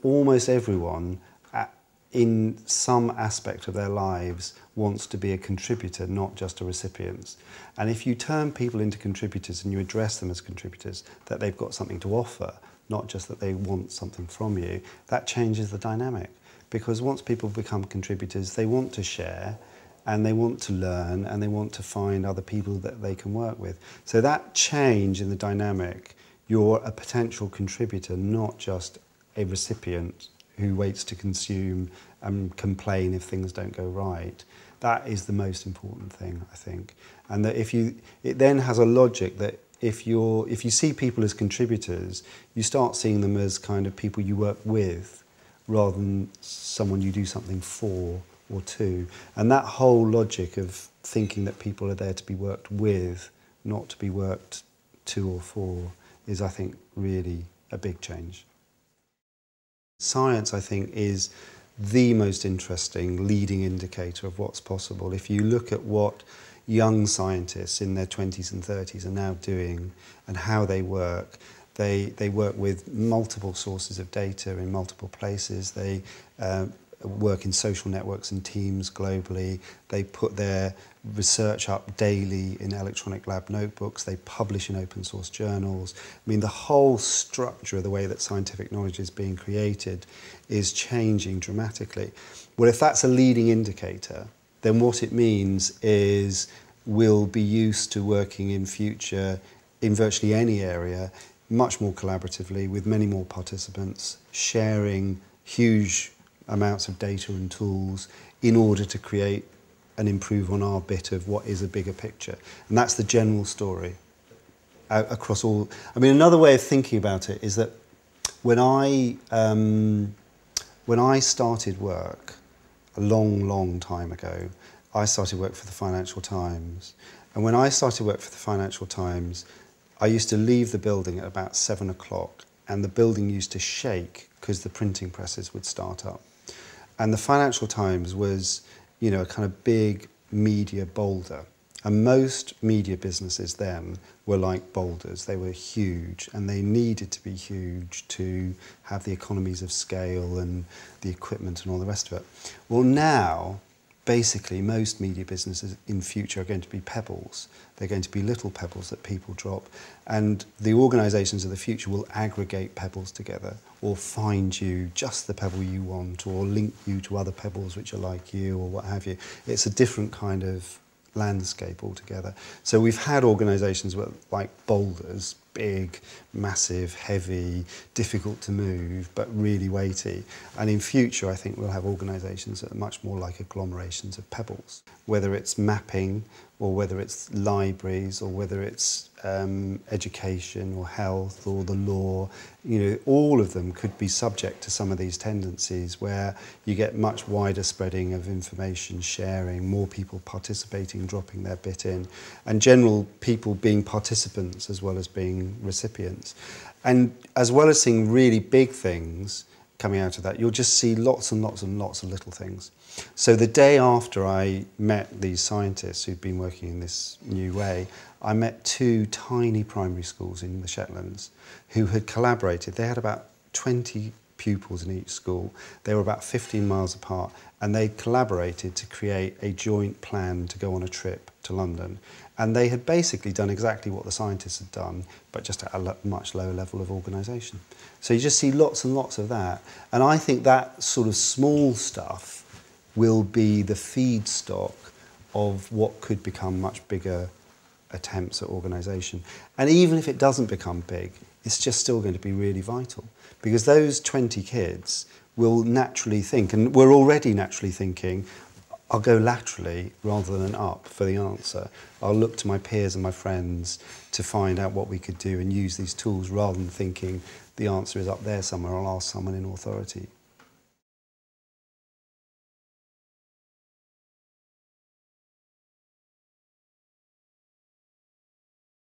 almost everyone in some aspect of their lives wants to be a contributor, not just a recipient. And if you turn people into contributors and you address them as contributors, that they've got something to offer, not just that they want something from you, that changes the dynamic. Because once people become contributors, they want to share, and they want to learn, and they want to find other people that they can work with. So that change in the dynamic, you're a potential contributor, not just a recipient who waits to consume and complain if things don't go right. That is the most important thing, I think. And that it then has a logic that if you see people as contributors, you start seeing them as kind of people you work with, rather than someone you do something for or to. And that whole logic of thinking that people are there to be worked with, not to be worked to or for, is, I think, really a big change. Science, I think, is the most interesting leading indicator of what's possible. If you look at what young scientists in their 20s and 30s are now doing and how they work work with multiple sources of data in multiple places. They work in social networks and teams globally. They put their research up daily in electronic lab notebooks. They publish in open source journals. I mean, the whole structure of the way that scientific knowledge is being created is changing dramatically. Well, if that's a leading indicator, then what it means is we'll be used to working in future in virtually any area much more collaboratively with many more participants, sharing huge amounts of data and tools in order to create and improve on our bit of what is a bigger picture. And that's the general story across all. I mean, another way of thinking about it is that when I started work a long time ago, I started work for the Financial Times. And when I started work for the Financial Times, I used to leave the building at about 7 o'clock, and the building used to shake because the printing presses would start up. And the Financial Times was, you know, a kind of big media boulder. And most media businesses then were like boulders. They were huge, and they needed to be huge to have the economies of scale and the equipment and all the rest of it. Well, now, basically, most media businesses in future are going to be pebbles. They're going to be little pebbles that people drop. And the organisations of the future will aggregate pebbles together, or find you just the pebble you want, or link you to other pebbles which are like you, or what have you. It's a different kind of landscape altogether. So we've had organisations like boulders, big, massive, heavy, difficult to move, but really weighty. And in future, I think we'll have organisations that are much more like agglomerations of pebbles, whether it's mapping, or whether it's libraries, or whether it's education or health or the law. You know, all of them could be subject to some of these tendencies where you get much wider spreading of information sharing, more people participating, dropping their bit in, and general people being participants as well as being recipients. And as well as seeing really big things coming out of that, you'll just see lots and lots and lots of little things. So the day after I met these scientists who'd been working in this new way, I met 2 tiny primary schools in the Shetlands who had collaborated. They had about 20 pupils in each school. They were about 15 miles apart, and they collaborated to create a joint plan to go on a trip to London. And they had basically done exactly what the scientists had done, but just at a much lower level of organisation. So you just see lots and lots of that. And I think that sort of small stuff will be the feedstock of what could become much bigger attempts at organisation. And even if it doesn't become big, it's just still going to be really vital, because those 20 kids will naturally think, and we're already naturally thinking, I'll go laterally rather than up for the answer. I'll look to my peers and my friends to find out what we could do and use these tools, rather than thinking the answer is up there somewhere, I'll ask someone in authority.